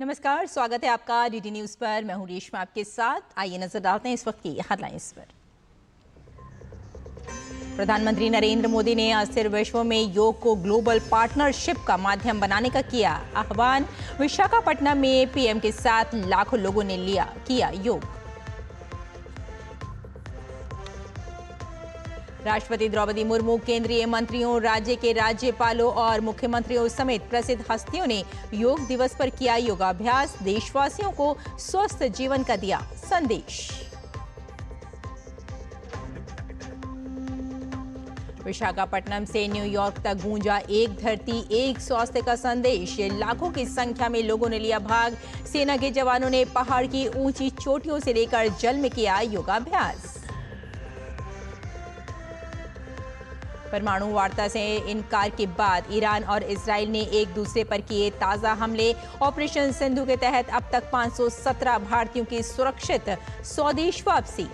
नमस्कार, स्वागत है आपका डीडी न्यूज पर। मैं हूं रेशमा आपके साथ। आइए नजर डालते हैं इस वक्त की हेडलाइंस पर। प्रधानमंत्री नरेंद्र मोदी ने अस्थिर विश्व में योग को ग्लोबल पार्टनरशिप का माध्यम बनाने का किया आह्वान। विशाखापट्टनम में पीएम के साथ लाखों लोगों ने किया योग। राष्ट्रपति द्रौपदी मुर्मू, केंद्रीय मंत्रियों, राज्य के राज्यपालों और मुख्यमंत्रियों समेत प्रसिद्ध हस्तियों ने योग दिवस पर किया योगाभ्यास। देशवासियों को स्वस्थ जीवन का दिया संदेश। विशाखापट्टनम से न्यूयॉर्क तक गूंजा एक धरती एक स्वास्थ्य का संदेश। लाखों की संख्या में लोगों ने लिया भाग। सेना के जवानों ने पहाड़ की ऊंची चोटियों से लेकर जल में किया योगाभ्यास। परमाणु वार्ता से इनकार के बाद ईरान और इजराइल ने एक दूसरे पर किए ताजा हमले। ऑपरेशन सिंधु के तहत अब तक 517 भारतीयों की सुरक्षित स्वदेश वापसी।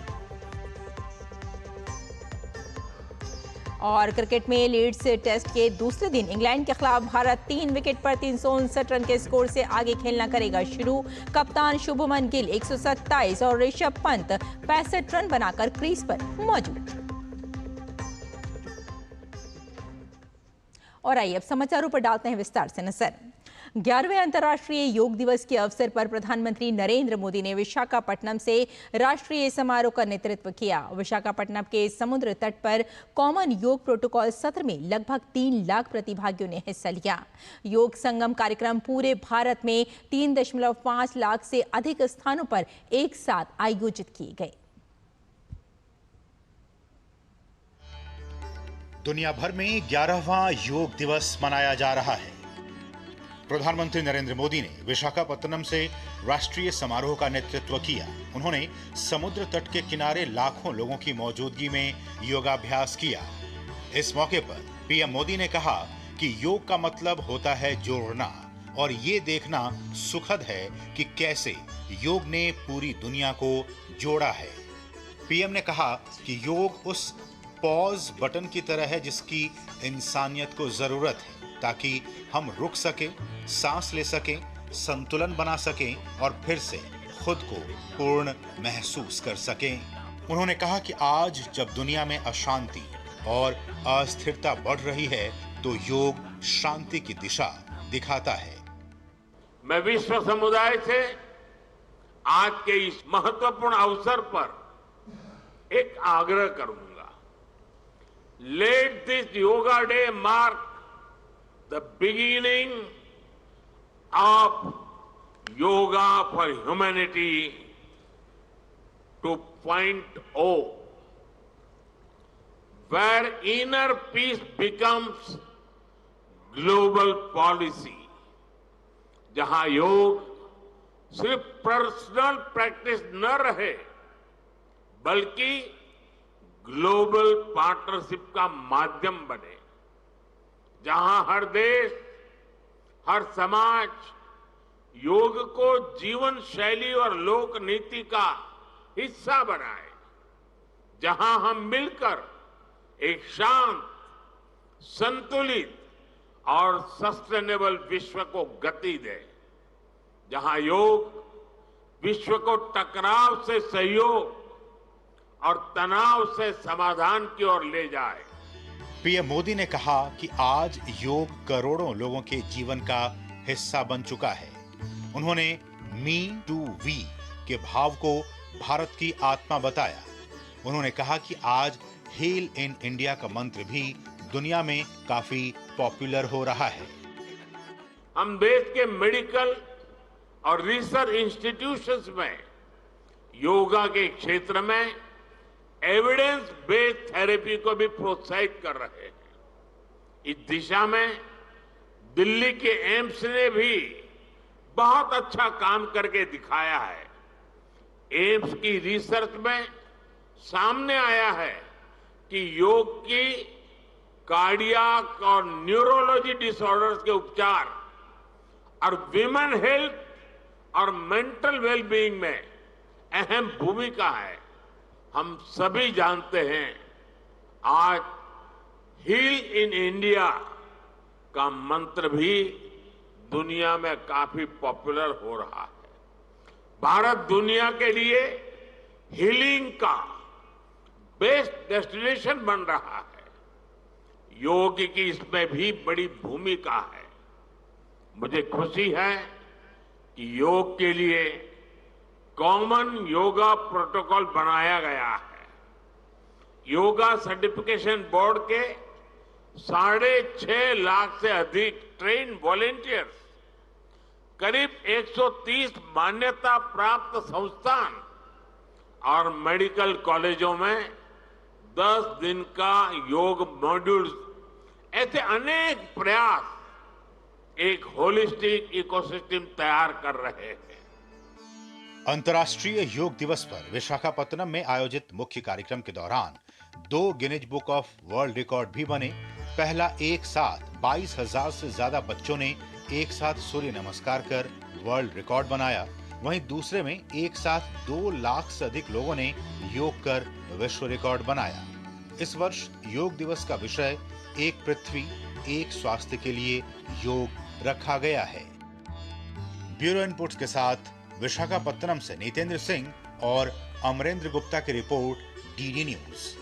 और क्रिकेट में लीड्स टेस्ट के दूसरे दिन इंग्लैंड के खिलाफ भारत 3 विकेट पर 359 रन के स्कोर से आगे खेलना करेगा शुरू। कप्तान शुभमन गिल 127 और ऋषभ पंत 65 रन बनाकर क्रीज पर मौजूद। और आइए अब समाचारों पर डालते हैं विस्तार से नजर। 11वें अंतर्राष्ट्रीय योग दिवस के अवसर पर प्रधानमंत्री नरेंद्र मोदी ने विशाखापट्टनम से राष्ट्रीय समारोह का नेतृत्व किया। विशाखापट्टनम के समुद्र तट पर कॉमन योग प्रोटोकॉल सत्र में लगभग 3 लाख प्रतिभागियों ने हिस्सा लिया। योग संगम कार्यक्रम पूरे भारत में 3.5 लाख से अधिक स्थानों पर एक साथ आयोजित किए गए। दुनिया भर में 11वां योग दिवस मनाया जा रहा है। प्रधानमंत्री नरेंद्र मोदी ने विशाखापट्टनम से राष्ट्रीय समारोह का नेतृत्व किया। उन्होंने समुद्र तट के किनारे लाखों लोगों की मौजूदगी में योगाभ्यास किया। इस मौके पर पीएम मोदी ने कहा कि योग का मतलब होता है जोड़ना और ये देखना सुखद है कि कैसे योग ने पूरी दुनिया को जोड़ा है। पीएम ने कहा कि योग उस पॉज बटन की तरह है जिसकी इंसानियत को जरूरत है ताकि हम रुक सकें, सांस ले सकें, संतुलन बना सकें और फिर से खुद को पूर्ण महसूस कर सकें। उन्होंने कहा कि आज जब दुनिया में अशांति और अस्थिरता बढ़ रही है तो योग शांति की दिशा दिखाता है। मैं विश्व समुदाय से आज के इस महत्वपूर्ण अवसर पर एक आग्रह करूंगा। Let this Yoga Day mark the beginning of Yoga for Humanity 2.0, where inner peace becomes global policy, जहां योग सिर्फ पर्सनल प्रैक्टिस न रहे बल्कि ग्लोबल पार्टनरशिप का माध्यम बने, जहां हर देश, हर समाज योग को जीवन शैली और लोक नीति का हिस्सा बनाए, जहां हम मिलकर एक शांत, संतुलित और सस्टेनेबल विश्व को गति दें, जहां योग विश्व को टकराव से सहयोग और तनाव से समाधान की ओर ले जाए। पीएम मोदी ने कहा कि आज योग करोड़ों लोगों के जीवन का हिस्सा बन चुका है। उन्होंने मी टू वी के भाव को भारत की आत्मा बताया। उन्होंने कहा कि आज हील इन इंडिया का मंत्र भी दुनिया में काफी पॉपुलर हो रहा है। हम देश के मेडिकल और रिसर्च इंस्टीट्यूशंस में योगा के क्षेत्र में एविडेंस बेस्ड थेरेपी को भी प्रोत्साहित कर रहे हैं। इस दिशा में दिल्ली के एम्स ने भी बहुत अच्छा काम करके दिखाया है। एम्स की रिसर्च में सामने आया है कि योग की कार्डियक और न्यूरोलॉजी डिसऑर्डर्स के उपचार और विमेन हेल्थ और मेंटल वेलबीइंग में अहम भूमिका है। हम सभी जानते हैं आज हील इन इंडिया का मंत्र भी दुनिया में काफी पॉपुलर हो रहा है। भारत दुनिया के लिए हीलिंग का बेस्ट डेस्टिनेशन बन रहा है। योग की इसमें भी बड़ी भूमिका है। मुझे खुशी है कि योग के लिए कॉमन योगा प्रोटोकॉल बनाया गया है। योगा सर्टिफिकेशन बोर्ड के 6.5 लाख से अधिक ट्रेन वॉलेंटियर्स, करीब 130 मान्यता प्राप्त संस्थान और मेडिकल कॉलेजों में 10 दिन का योग मॉड्यूल्स, ऐसे अनेक प्रयास एक होलिस्टिक इकोसिस्टम तैयार कर रहे हैं। अंतर्राष्ट्रीय योग दिवस पर विशाखापत्तनम में आयोजित मुख्य कार्यक्रम के दौरान 2 Guinness book of world record भी बने। पहला, एक साथ 22,000 से ज्यादा बच्चों ने एक साथ सूर्य नमस्कार कर वर्ल्ड रिकॉर्ड बनाया। वहीं दूसरे में एक साथ 2 लाख से अधिक लोगों ने योग कर विश्व रिकॉर्ड बनाया। इस वर्ष योग दिवस का विषय एक पृथ्वी एक स्वास्थ्य के लिए योग रखा गया है। ब्यूरो इनपुट्स के साथ विशाखापत्तनम से नितेंद्र सिंह और अमरेंद्र गुप्ता की रिपोर्ट, डीडी न्यूज।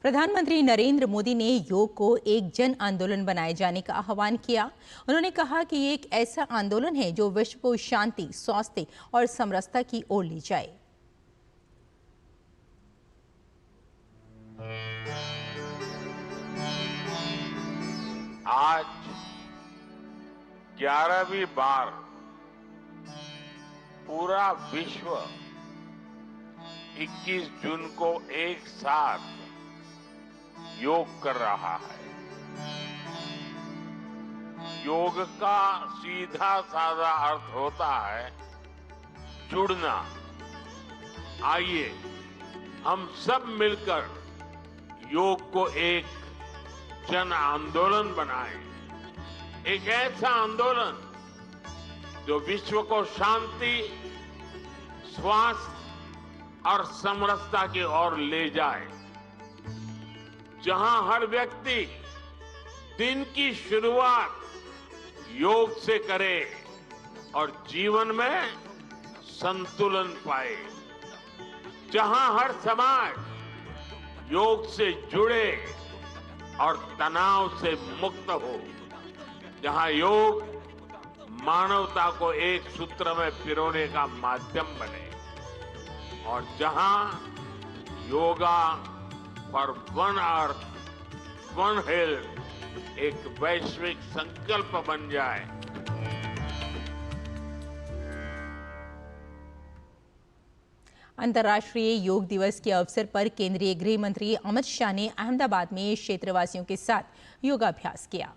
प्रधानमंत्री नरेंद्र मोदी ने योग को एक जन आंदोलन बनाए जाने का आह्वान किया। उन्होंने कहा कि ये एक ऐसा आंदोलन है जो विश्व को शांति, स्वास्थ्य और समरसता की ओर ले जाए। आज 11वीं बार पूरा विश्व 21 जून को एक साथ योग कर रहा है। योग का सीधा साधा अर्थ होता है जुड़ना। आइए हम सब मिलकर योग को एक जन आंदोलन बनाएं, एक ऐसा आंदोलन जो विश्व को शांति, स्वास्थ्य और समरसता की ओर ले जाए, जहां हर व्यक्ति दिन की शुरुआत योग से करे और जीवन में संतुलन पाए, जहां हर समाज योग से जुड़े और तनाव से मुक्त हो, जहां योग मानवता को एक सूत्र में पिरोने का माध्यम बने और जहां yoga for one earth one health एक वैश्विक संकल्प बन जाए। अंतर्राष्ट्रीय योग दिवस के अवसर पर केंद्रीय गृह मंत्री अमित शाह ने अहमदाबाद में क्षेत्रवासियों के साथ योगाभ्यास किया।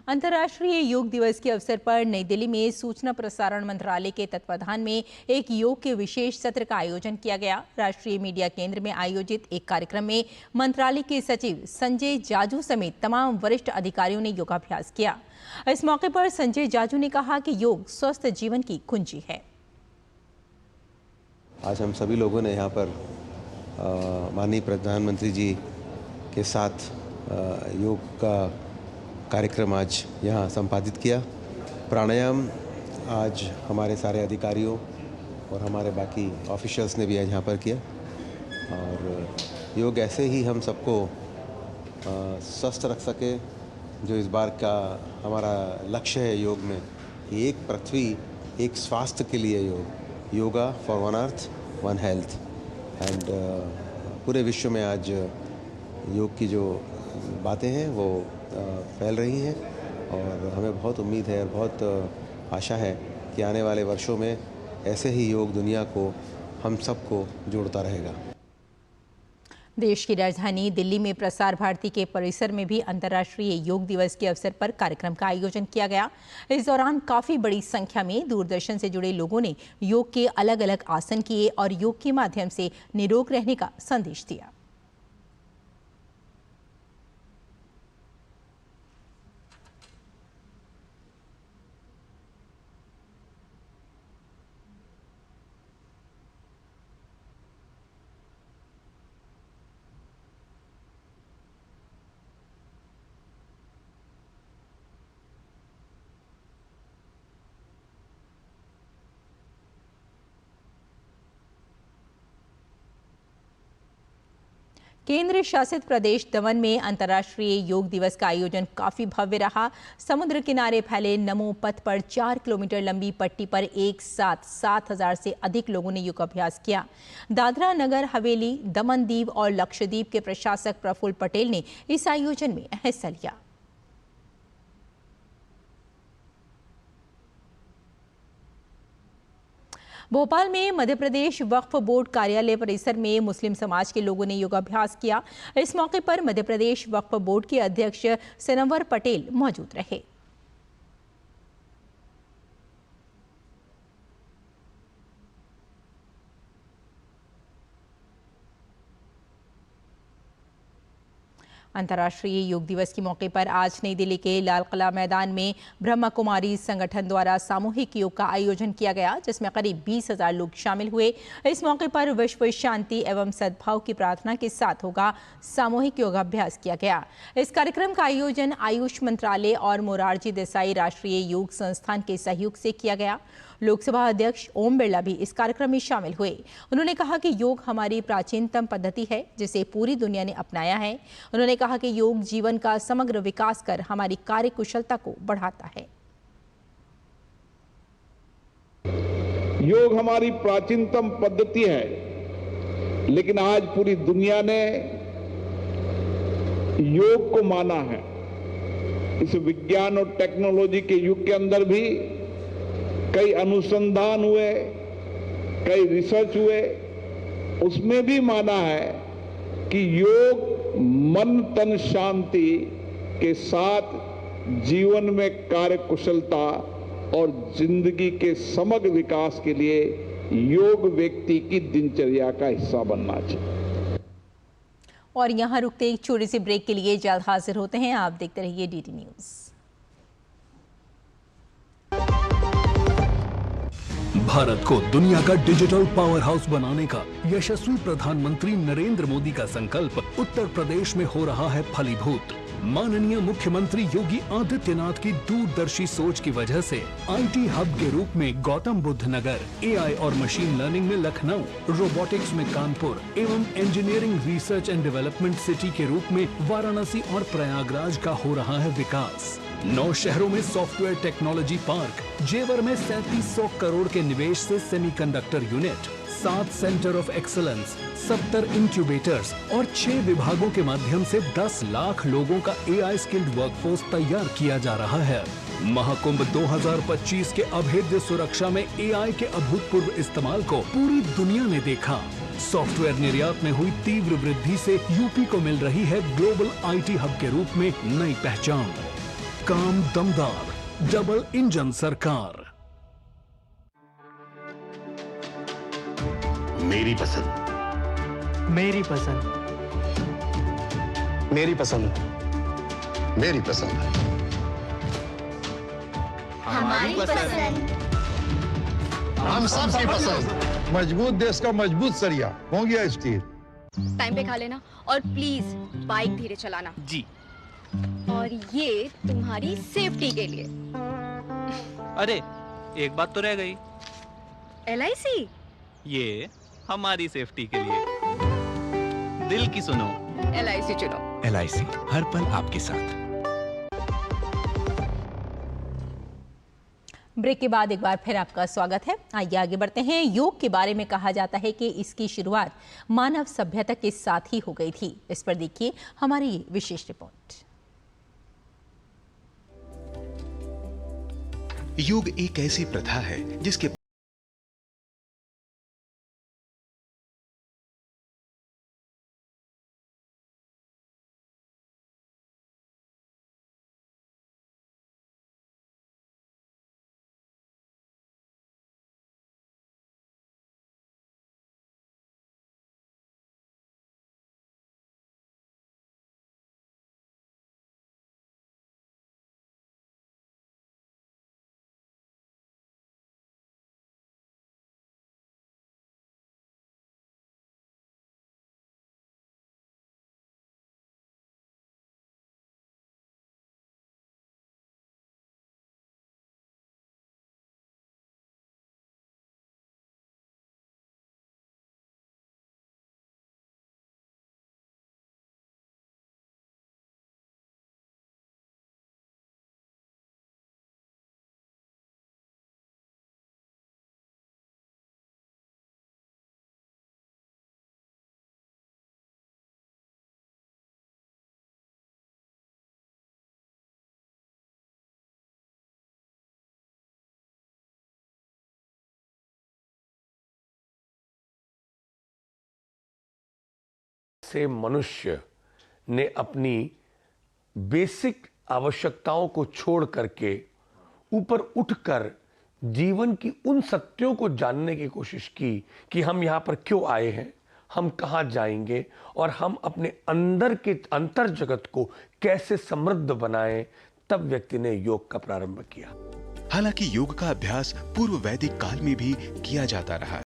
अंतर्राष्ट्रीय योग दिवस के अवसर पर नई दिल्ली में सूचना प्रसारण मंत्रालय के तत्वाधान में एक योग के विशेष सत्र का आयोजन किया गया। राष्ट्रीय मीडिया केंद्र में आयोजित एक कार्यक्रम में मंत्रालय के सचिव संजय जाजू समेत तमाम वरिष्ठ अधिकारियों ने योगाभ्यास किया। इस मौके पर संजय जाजू ने कहा कि योग स्वस्थ जीवन की कुंजी है। आज हम सभी लोगों ने यहाँ पर माननीय प्रधानमंत्री जी के साथ योग का कार्यक्रम आज यहाँ संपादित किया। प्राणायाम आज हमारे सारे अधिकारियों और हमारे बाकी ऑफिशियल्स ने भी आज यहाँ पर किया और योग ऐसे ही हम सबको स्वस्थ रख सके, जो इस बार का हमारा लक्ष्य है योग में कि एक पृथ्वी एक स्वास्थ्य के लिए योग, yoga for one earth one health and पूरे विश्व में आज योग की जो बातें हैं वो फैल रही हैं और हमें बहुत उम्मीद है और बहुत आशा है कि आने वाले वर्षों में ऐसे ही योग दुनिया को, हम सबको जोड़ता रहेगा। देश की राजधानी दिल्ली में प्रसार भारती के परिसर में भी अंतर्राष्ट्रीय योग दिवस के अवसर पर कार्यक्रम का आयोजन किया गया। इस दौरान काफी बड़ी संख्या में दूरदर्शन से जुड़े लोगों ने योग के अलग अलग आसन किए और योग के माध्यम से निरोग रहने का संदेश दिया। केंद्र शासित प्रदेश दमन में अंतर्राष्ट्रीय योग दिवस का आयोजन काफी भव्य रहा। समुद्र किनारे फैले नमो पथ पर 4 किलोमीटर लंबी पट्टी पर एक साथ 7,000 से अधिक लोगों ने योगाभ्यास किया। दादरा नगर हवेली, दमन दीव और लक्षद्वीप के प्रशासक प्रफुल्ल पटेल ने इस आयोजन में हिस्सा लिया। भोपाल में मध्य प्रदेश वक्फ बोर्ड कार्यालय परिसर में मुस्लिम समाज के लोगों ने योगाभ्यास किया। इस मौके पर मध्य प्रदेश वक्फ बोर्ड के अध्यक्ष सनवर पटेल मौजूद रहे। अंतर्राष्ट्रीय योग दिवस के मौके पर आज नई दिल्ली के लाल किला मैदान में ब्रह्मा कुमारी संगठन द्वारा सामूहिक योग का आयोजन किया गया, जिसमें करीब 20,000 लोग शामिल हुए। इस मौके पर विश्व शांति एवं सद्भाव की प्रार्थना के साथ होगा सामूहिक योगाभ्यास किया गया। इस कार्यक्रम का आयोजन आयुष मंत्रालय और मोरारजी देसाई राष्ट्रीय योग संस्थान के सहयोग से किया गया। लोकसभा अध्यक्ष ओम बिरला भी इस कार्यक्रम में शामिल हुए। उन्होंने कहा कि योग हमारी प्राचीनतम पद्धति है, जिसे पूरी दुनिया ने अपनाया है। उन्होंने कहा कि योग जीवन का समग्र विकास कर हमारी कार्य कुशलता को बढ़ाता है। योग हमारी प्राचीनतम पद्धति है, लेकिन आज पूरी दुनिया ने योग को माना है। इस विज्ञान और टेक्नोलॉजी के युग के अंदर भी कई अनुसंधान हुए, कई रिसर्च हुए, उसमें भी माना है कि योग मन तन शांति के साथ जीवन में कार्य कुशलता और जिंदगी के समग्र विकास के लिए योग व्यक्ति की दिनचर्या का हिस्सा बनना चाहिए। और यहाँ रुकते एक छोटे से ब्रेक के लिए जल्द हाजिर होते हैं। आप देखते रहिए डीडी न्यूज। भारत को दुनिया का डिजिटल पावर हाउस बनाने का यशस्वी प्रधानमंत्री नरेंद्र मोदी का संकल्प उत्तर प्रदेश में हो रहा है फलीभूत। माननीय मुख्यमंत्री योगी आदित्यनाथ की दूरदर्शी सोच की वजह से आईटी हब के रूप में गौतम बुद्ध नगर, एआई और मशीन लर्निंग में लखनऊ, रोबोटिक्स में कानपुर एवं engineering research and development city के रूप में वाराणसी और प्रयागराज का हो रहा है विकास। 9 शहरों में सॉफ्टवेयर टेक्नोलॉजी पार्क, जेवर में 3700 करोड़ के निवेश से semiconductor unit, 7 centre of excellence, 70 incubators और 6 विभागों के माध्यम से 10 लाख लोगों का एआई स्किल्ड वर्कफोर्स तैयार किया जा रहा है। महाकुंभ 2025 के अभेद्य सुरक्षा में एआई के अभूतपूर्व इस्तेमाल को पूरी दुनिया ने देखा। सॉफ्टवेयर निर्यात में हुई तीव्र वृद्धि से यूपी को मिल रही है ग्लोबल आईटी हब के रूप में नई पहचान। काम दमदार, डबल इंजन सरकार। मेरी पसंद, मेरी पसंद, मेरी पसंद, मेरी पसंद, हमारी पसंद, हम सबकी पसंद। मजबूत देश का मजबूत सरिया हो गया स्टील। टाइम पे खा लेना और प्लीज बाइक धीरे चलाना जी। और ये तुम्हारी सेफ्टी के लिए। अरे एक बात तो रह गई। LIC ये हमारी सेफ्टी के लिए। दिल की सुनो, LIC चुनो। LIC हर पल आपके साथ। ब्रेक के बाद एक बार फिर आपका स्वागत है। आइए आगे बढ़ते हैं। योग के बारे में कहा जाता है कि इसकी शुरुआत मानव सभ्यता के साथ ही हो गई थी। इस पर देखिए हमारी ये विशेष रिपोर्ट। योग एक ऐसी प्रथा है जिसके से मनुष्य ने अपनी बेसिक आवश्यकताओं को छोड़ करके ऊपर उठकर जीवन की उन सत्यों को जानने की कोशिश की कि हम यहाँ पर क्यों आए हैं, हम कहाँ जाएंगे और हम अपने अंदर के अंतर जगत को कैसे समृद्ध बनाएं, तब व्यक्ति ने योग का प्रारंभ किया। हालांकि योग का अभ्यास पूर्व वैदिक काल में भी किया जाता रहा है।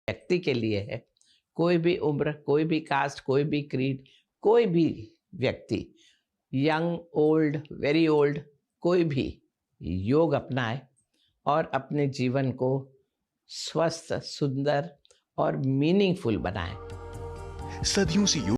व्यक्ति के लिए है, कोई भी उम्र, कोई भी कास्ट, कोई भी क्रीड, कोई भी व्यक्ति, यंग, ओल्ड, वेरी ओल्ड, कोई भी योग अपनाए और अपने जीवन को स्वस्थ, सुंदर और मीनिंगफुल बनाए। सदियों से योग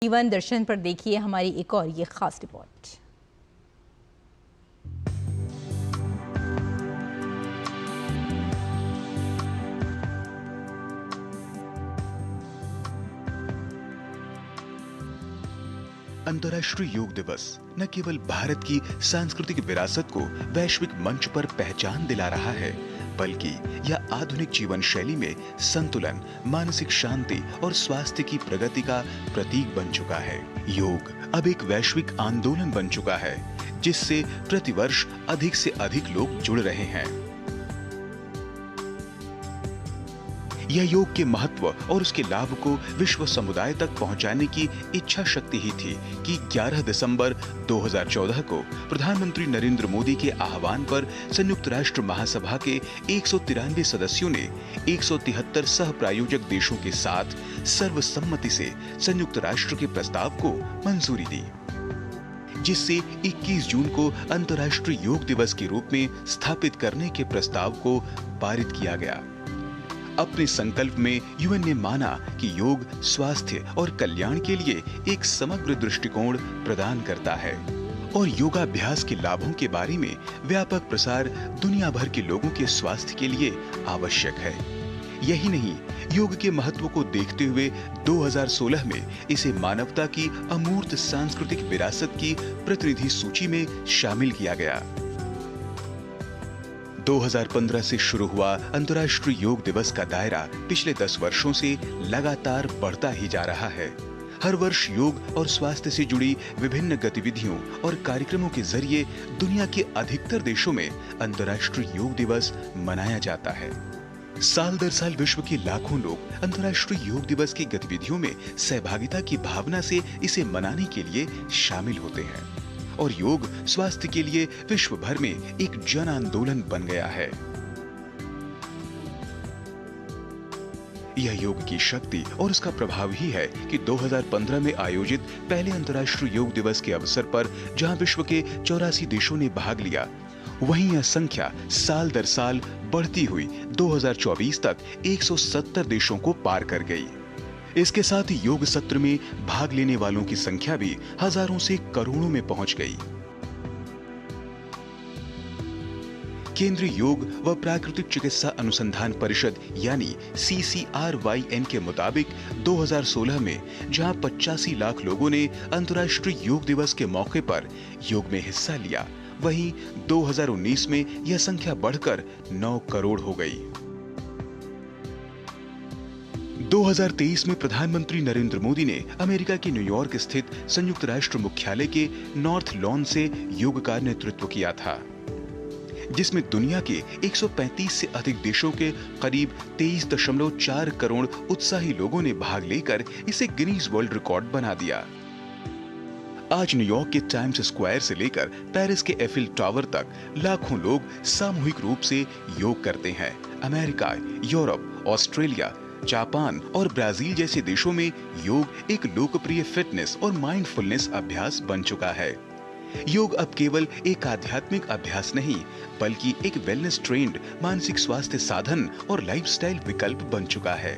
जीवन दर्शन पर देखिए हमारी एक और ये खास रिपोर्ट। अंतर्राष्ट्रीय योग दिवस न केवल भारत की सांस्कृतिक विरासत को वैश्विक मंच पर पहचान दिला रहा है, बल्कि यह आधुनिक जीवन शैली में संतुलन, मानसिक शांति और स्वास्थ्य की प्रगति का प्रतीक बन चुका है। योग अब एक वैश्विक आंदोलन बन चुका है, जिससे प्रतिवर्ष अधिक से अधिक लोग जुड़ रहे हैं। यह योग के महत्व और उसके लाभ को विश्व समुदाय तक पहुंचाने की इच्छा शक्ति ही थी कि 11 दिसंबर 2014 को प्रधानमंत्री नरेंद्र मोदी के आह्वान पर संयुक्त राष्ट्र महासभा के 193 सदस्यों ने 173 सह प्रायोजक देशों के साथ सर्वसम्मति से संयुक्त राष्ट्र के प्रस्ताव को मंजूरी दी, जिससे 21 जून को अंतर्राष्ट्रीय योग दिवस के रूप में स्थापित करने के प्रस्ताव को पारित किया गया। अपने संकल्प में यूएन ने माना कि योग स्वास्थ्य और कल्याण के लिए एक समग्र दृष्टिकोण प्रदान करता है और योगाभ्यास के लाभों के बारे में व्यापक प्रसार दुनिया भर के लोगों के स्वास्थ्य के लिए आवश्यक है। यही नहीं, योग के महत्व को देखते हुए 2016 में इसे मानवता की अमूर्त सांस्कृतिक विरासत की प्रतिनिधि सूची में शामिल किया गया। 2015 से शुरू हुआ अंतर्राष्ट्रीय योग दिवस का दायरा पिछले 10 वर्षों से लगातार बढ़ता ही जा रहा है। हर वर्ष योग और स्वास्थ्य से जुड़ी विभिन्न गतिविधियों और कार्यक्रमों के जरिए दुनिया के अधिकतर देशों में अंतर्राष्ट्रीय योग दिवस मनाया जाता है। साल दर साल विश्व के लाखों लोग अंतर्राष्ट्रीय योग दिवस की गतिविधियों में सहभागिता की भावना से इसे मनाने के लिए शामिल होते हैं और योग स्वास्थ्य के लिए विश्व भर में एक जन आंदोलन बन गया है। यह योग की शक्ति और उसका प्रभाव ही है कि 2015 में आयोजित पहले अंतर्राष्ट्रीय योग दिवस के अवसर पर जहां विश्व के 84 देशों ने भाग लिया, वहीं यह संख्या साल दर साल बढ़ती हुई 2024 तक 170 देशों को पार कर गई। इसके साथ ही योग सत्र में भाग लेने वालों की संख्या भी हजारों से करोड़ों में पहुंच गई। केंद्रीय योग व प्राकृतिक चिकित्सा अनुसंधान परिषद यानी CCRYN के मुताबिक 2016 में जहां 85 लाख लोगों ने अंतर्राष्ट्रीय योग दिवस के मौके पर योग में हिस्सा लिया, वहीं 2019 में यह संख्या बढ़कर 9 करोड़ हो गई। 2023 में प्रधानमंत्री नरेंद्र मोदी ने अमेरिका के न्यूयॉर्क स्थित संयुक्त राष्ट्र मुख्यालय के नॉर्थ लॉन से योग का नेतृत्व किया था, जिसमें दुनिया के 135 से अधिक देशों के करीब 23.4 करोड़ उत्साही लोगों ने भाग लेकर इसे गिनीज वर्ल्ड रिकॉर्ड बना दिया। आज न्यूयॉर्क के टाइम्स स्क्वायर से लेकर पेरिस के एफिल टावर तक लाखों लोग सामूहिक रूप से योग करते हैं। अमेरिका, यूरोप, ऑस्ट्रेलिया, जापान और ब्राजील जैसे देशों में योग एक लोकप्रिय फिटनेस और माइंडफुलनेस अभ्यास बन चुका है। योग अब केवल एक आध्यात्मिक अभ्यास नहीं, बल्कि एक वेलनेस ट्रेंड मानसिक स्वास्थ्य साधन और लाइफस्टाइल विकल्प बन चुका है।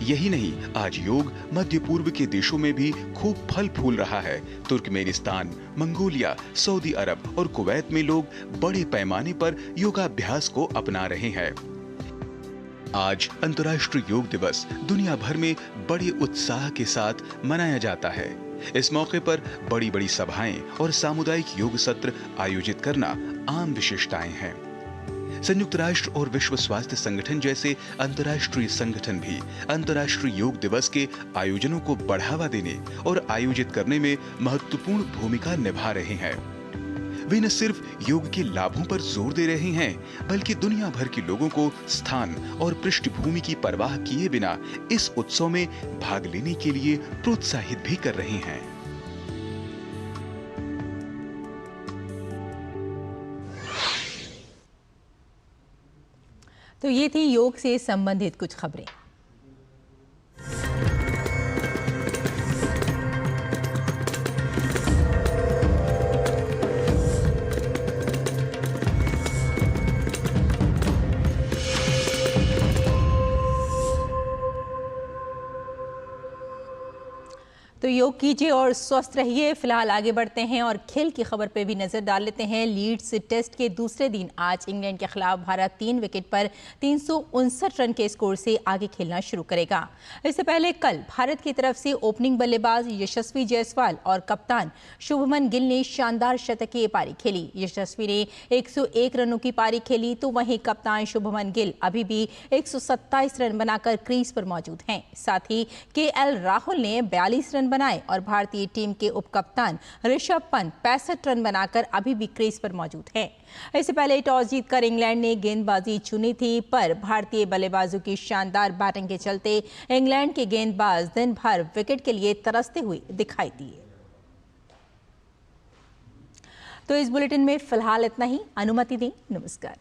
यही नहीं, आज योग मध्य पूर्व के देशों में भी खूब फल फूल रहा है। तुर्कमेनिस्तान, मंगोलिया, सऊदी अरब और कुवैत में लोग बड़े पैमाने पर योगाभ्यास को अपना रहे हैं। आज अंतर्राष्ट्रीय योग दिवस दुनिया भर में बड़े उत्साह के साथ मनाया जाता है। इस मौके पर बड़ी बड़ी सभाएं और सामुदायिक योग सत्र आयोजित करना आम विशेषताएं हैं। संयुक्त राष्ट्र और विश्व स्वास्थ्य संगठन जैसे अंतर्राष्ट्रीय संगठन भी अंतर्राष्ट्रीय योग दिवस के आयोजनों को बढ़ावा देने और आयोजित करने में महत्वपूर्ण भूमिका निभा रहे हैं। वे न सिर्फ योग के लाभों पर जोर दे रहे हैं, बल्कि दुनिया भर के लोगों को स्थान और पृष्ठभूमि की परवाह किए बिना इस उत्सव में भाग लेने के लिए प्रोत्साहित भी कर रहे हैं। तो ये थी योग से संबंधित कुछ खबरें। तो योग कीजिए और स्वस्थ रहिए। फिलहाल आगे बढ़ते हैं और खेल की खबर पे भी नजर डाल लेते हैं। लीड्स टेस्ट के दूसरे दिन आज इंग्लैंड के खिलाफ भारत 3 विकेट पर 359 रन के स्कोर से आगे खेलना शुरू करेगा। इससे पहले कल भारत की तरफ से ओपनिंग बल्लेबाज यशस्वी जायसवाल और कप्तान शुभमन गिल ने शानदार शतकीय पारी खेली। यशस्वी ने 101 रनों की पारी खेली, तो वहीं कप्तान शुभमन गिल अभी भी 127 रन बनाकर क्रीज पर मौजूद हैं। साथ ही KL राहुल ने 42 रन बनाए और भारतीय टीम के उपकप्तान ऋषभ पंत 65 रन बनाकर अभी भी क्रीज पर मौजूद हैं। इससे पहले टॉस जीतकर इंग्लैंड ने गेंदबाजी चुनी थी, पर भारतीय बल्लेबाजों की शानदार बैटिंग के चलते इंग्लैंड के गेंदबाज दिन भर विकेट के लिए तरसते हुए दिखाई दिए। तो इस बुलेटिन में फिलहाल इतना ही। अनुमति दें। नमस्कार।